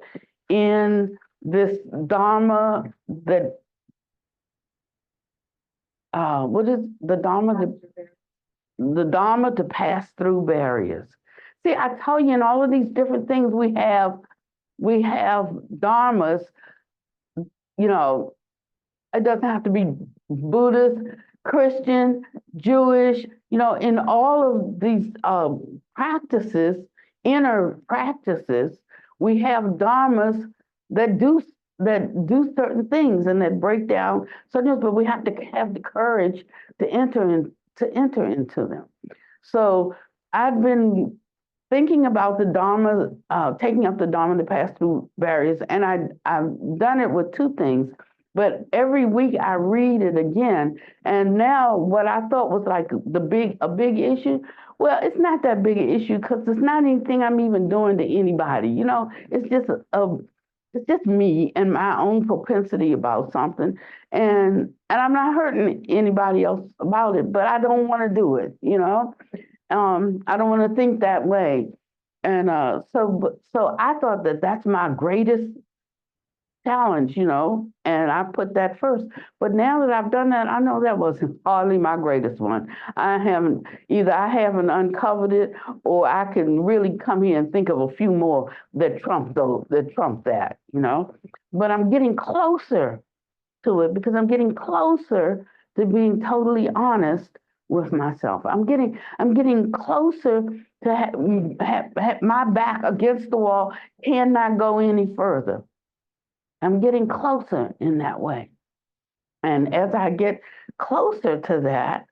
Speaker 2: in this Dharma that what is the Dharma? The Dharma to pass through barriers. See, I tell you, in all of these different things we have dharmas, you know, it doesn't have to be Buddhist, Christian, Jewish, you know, in all of these practices, inner practices, we have dharmas that do certain things and that break down certain things, but we have to have the courage to enter into them. So I've been thinking about the Dharma, taking up the Dharma to pass through barriers, and I've done it with 2 things, but every week I read it again, and now what I thought was like a big issue, well, it's not that big an issue because it's not anything I'm even doing to anybody, you know, it's just me and my own propensity about something, and I'm not hurting anybody else about it, but I don't want to do it, you know. I don't want to think that way. And so I thought that that's my greatest challenge, and I put that first. But now that I've done that, I know that wasn't hardly my greatest one. I haven't uncovered it, or I can really come here and think of a few more that trump that, But I'm getting closer to it because I'm getting closer to being totally honest with myself. I'm getting closer to have my back against the wall, cannot go any further. I'm getting closer in that way. And as I get closer to that,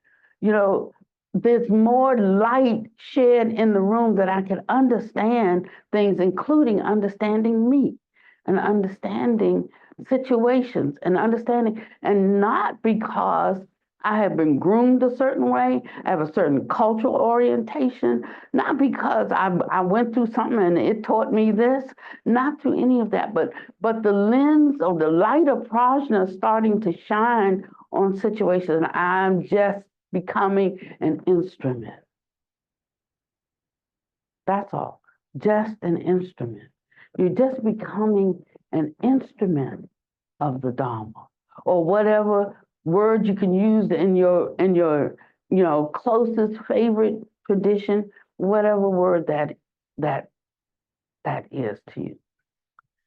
Speaker 2: there's more light shed in the room that I can understand things, including understanding me and understanding situations and understanding, and not because I have been groomed a certain way, I have a certain cultural orientation, not because I went through something and it taught me this, not through any of that, but the lens of the light of prajna starting to shine on situations. I'm just becoming an instrument. That's all. Just an instrument. You're just becoming an instrument of the Dharma, or whatever word you can use in your closest favorite tradition, whatever word that is to you.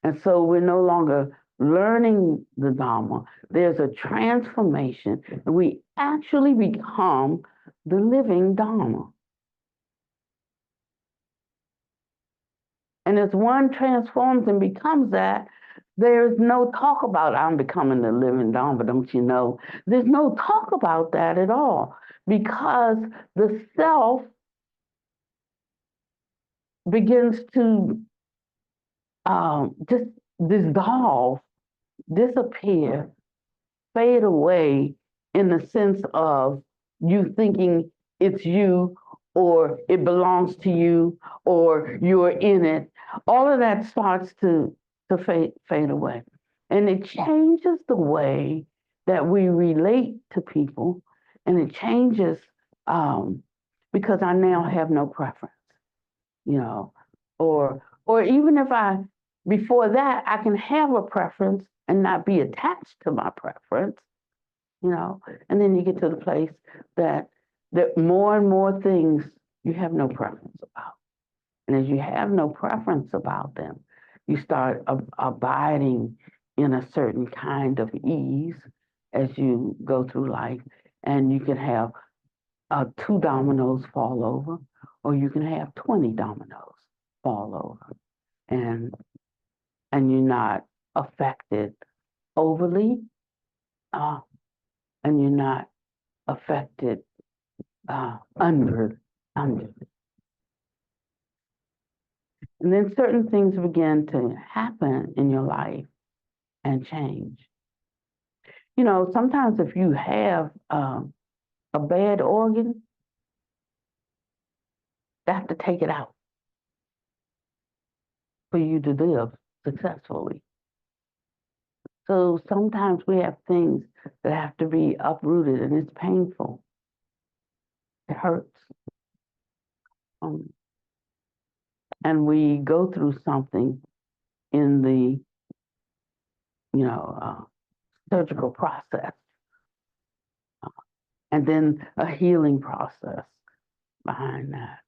Speaker 2: And so we're no longer learning the Dharma. There's a transformation, and we actually become the living Dharma. And as one transforms and becomes that, there's no talk about I'm becoming the living Dharma, don't you know? There's no talk about that at all, because the self begins to just dissolve, disappear, fade away, in the sense of you thinking it's you, or it belongs to you, or you're in it. All of that starts to fade away. And it changes the way that we relate to people, and it changes because I now have no preference, or even if before that, I can have a preference and not be attached to my preference, and then you get to the place that more and more things you have no preference about. And as you have no preference about them, you start abiding in a certain kind of ease as you go through life. And you can have 2 dominoes fall over, or you can have 20 dominoes fall over. And you're not affected overly, and you're not affected under. And then certain things begin to happen in your life and change. Sometimes if you have a bad organ, they have to take it out for you to live successfully. So sometimes we have things that have to be uprooted, and it's painful. It hurts. And we go through something in the, surgical process, and then a healing process behind that.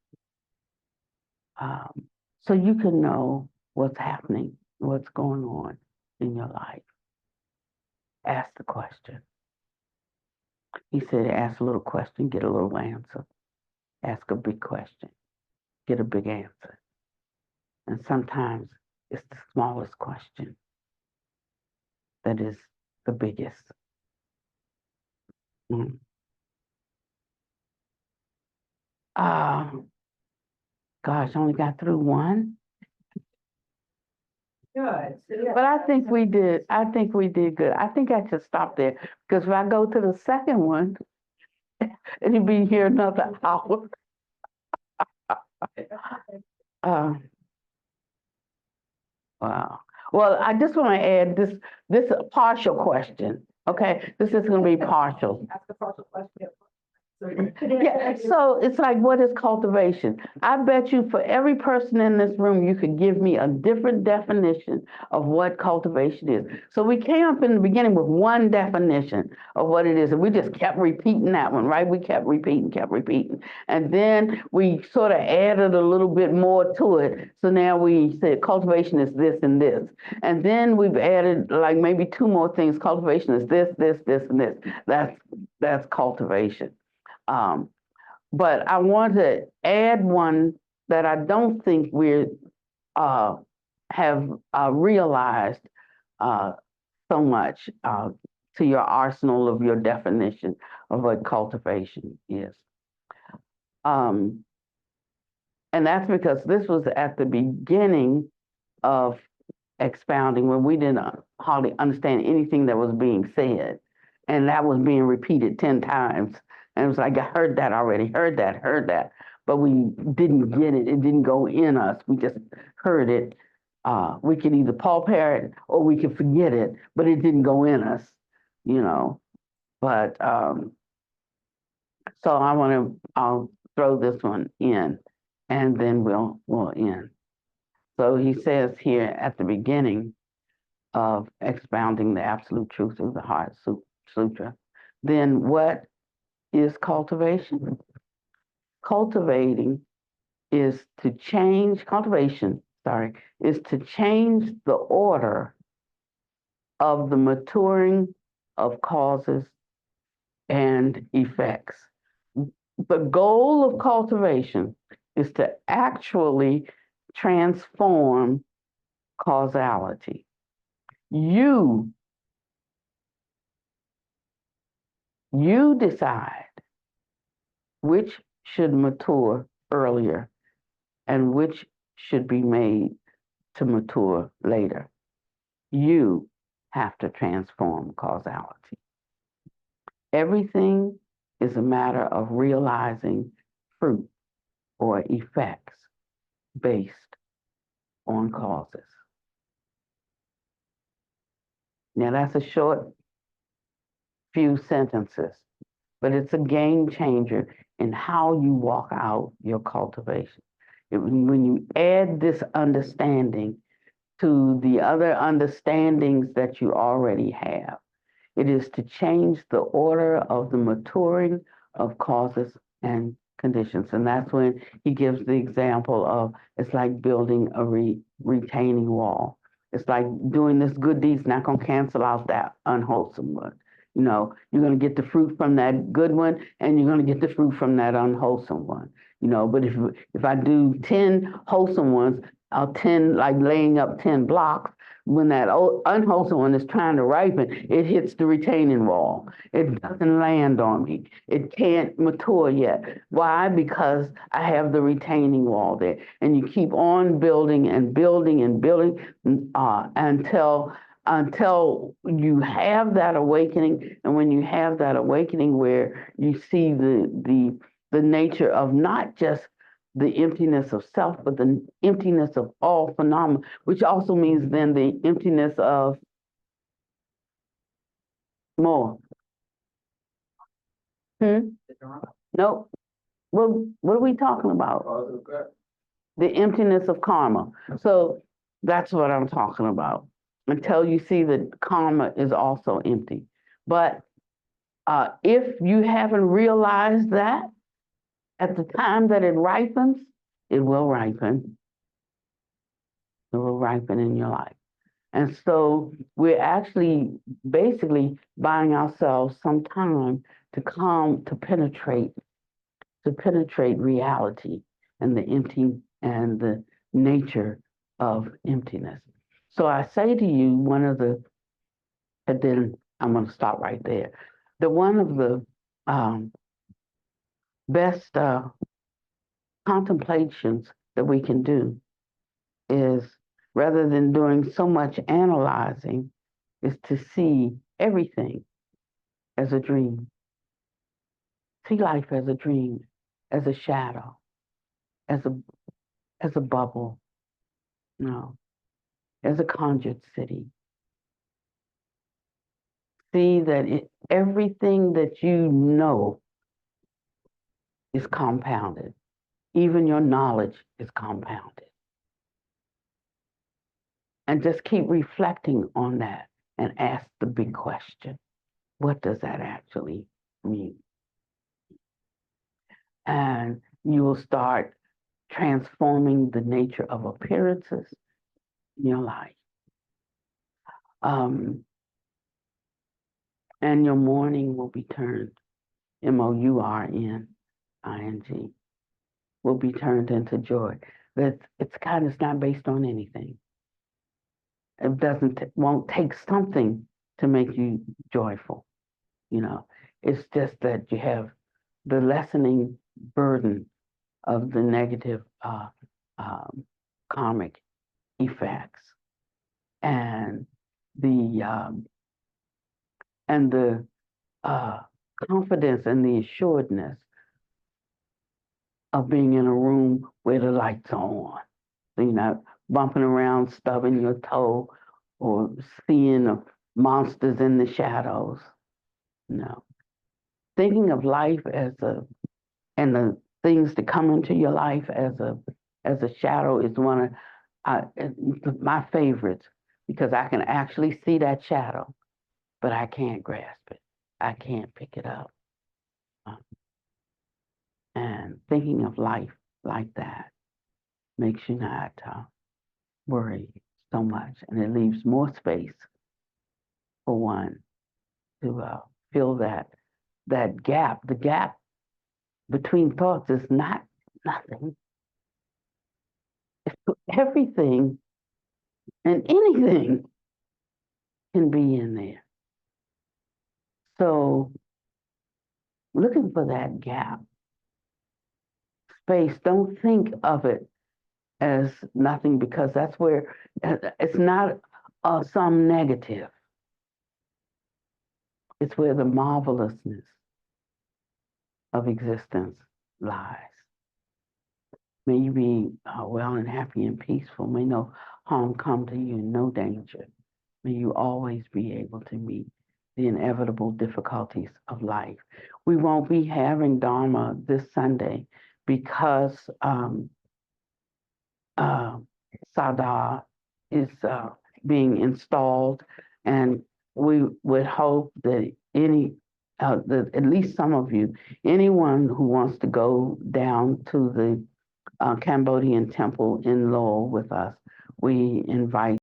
Speaker 2: So you can know what's happening, what's going on in your life. Ask the question. He said, ask a little question, get a little answer. Ask a big question, get a big answer. And sometimes it's the smallest question that is the biggest. Gosh, I only got through one.
Speaker 7: Good.
Speaker 2: But I think we did. I think we did good. I think I should stop there, because if I go to the second one, it'll be here another hour. Wow. Well, I just want to add this partial question. Okay, this is going to be partial.
Speaker 7: Ask a partial question. So
Speaker 2: Yeah, so it's like, what is cultivation? I bet you for every person in this room, you could give me a different definition of what cultivation is. So we came up in the beginning with one definition of what it is, and we just kept repeating that one, right? We kept repeating. And then we sort of added a little bit more to it. So now we said cultivation is this and this. And then we've added like maybe two more things. Cultivation is this, and this. That's cultivation. But I want to add one that I don't think we have realized so much to your arsenal of your definition of what cultivation is. And that's because this was at the beginning of expounding when we didn't hardly understand anything that was being said. And that was being repeated 10 times. And it was like, I heard that already, heard that. But we didn't get it. It didn't go in us. We just heard it. We could either palpare it or we could forget it, but it didn't go in us, you know. But so I'll throw this one in and then we'll end. So he says here at the beginning of expounding the absolute truth of the Heart Sutra, then what is cultivation? Cultivation is to change the order of the maturing of causes and effects. The goal of cultivation is to actually transform causality. You decide which should mature earlier and which should be made to mature later. You have to transform causality. Everything is a matter of realizing fruit or effects based on causes. Now that's a short few sentences, but it's a game changer in how you walk out your cultivation. When you add this understanding to the other understandings that you already have, it is to change the order of the maturing of causes and conditions. And that's when he gives the example of it's like building a retaining wall. It's like doing this good deed's not going to cancel out that unwholesome one. You know, you're going to get the fruit from that good one, and you're going to get the fruit from that unwholesome one. You know, but if I do 10 wholesome ones, I'll 10 like laying up 10 blocks. When that unwholesome one is trying to ripen, it hits the retaining wall. It doesn't land on me. It can't mature yet. Why? Because I have the retaining wall there. And you keep on building and building and building until you have that awakening. And when you have that awakening where you see the nature of not just the emptiness of self, but the emptiness of all phenomena, which also means then the emptiness of more. Nope. Well, what are we talking about? The emptiness of karma. So that's what I'm talking about. Until you see that karma is also empty. But if you haven't realized that, at the time that it ripens, it will ripen. It will ripen in your life. And so we're actually basically buying ourselves some time to penetrate reality and the empty and the nature of emptiness. So I say to you, and then I'm going to stop right there. One of the best contemplations that we can do is, rather than doing so much analyzing, is to see everything as a dream. See life as a dream, as a shadow, as a bubble, as a conjured city. See that everything that you know is compounded. Even your knowledge is compounded. And just keep reflecting on that and ask the big question. What does that actually mean? And you will start transforming the nature of appearances in your life. And your mourning will be turned, mourning, will be turned into joy. It's kind of not based on anything. It won't take something to make you joyful. It's just that you have the lessening burden of the negative karmic effects and the confidence and the assuredness of being in a room where the lights are on. So you're not bumping around, stubbing your toe, or seeing monsters in the shadows. No. Thinking of life and the things that come into your life as a shadow is one of my favorites, because I can actually see that shadow, but I can't grasp it. I can't pick it up. And thinking of life like that makes you not worry so much, and it leaves more space for one to fill that gap. The gap between thoughts is not nothing. Everything and anything can be in there. So looking for that gap space, don't think of it as nothing, because that's where it's not some negative. It's where the marvelousness of existence lies. May you be well and happy and peaceful. May no harm come to you, no danger. May you always be able to meet the inevitable difficulties of life. We won't be having Dharma this Sunday because Sada is being installed, and we would hope that that at least some of you, anyone who wants to go down to the Cambodian temple in Lowell with us, we invite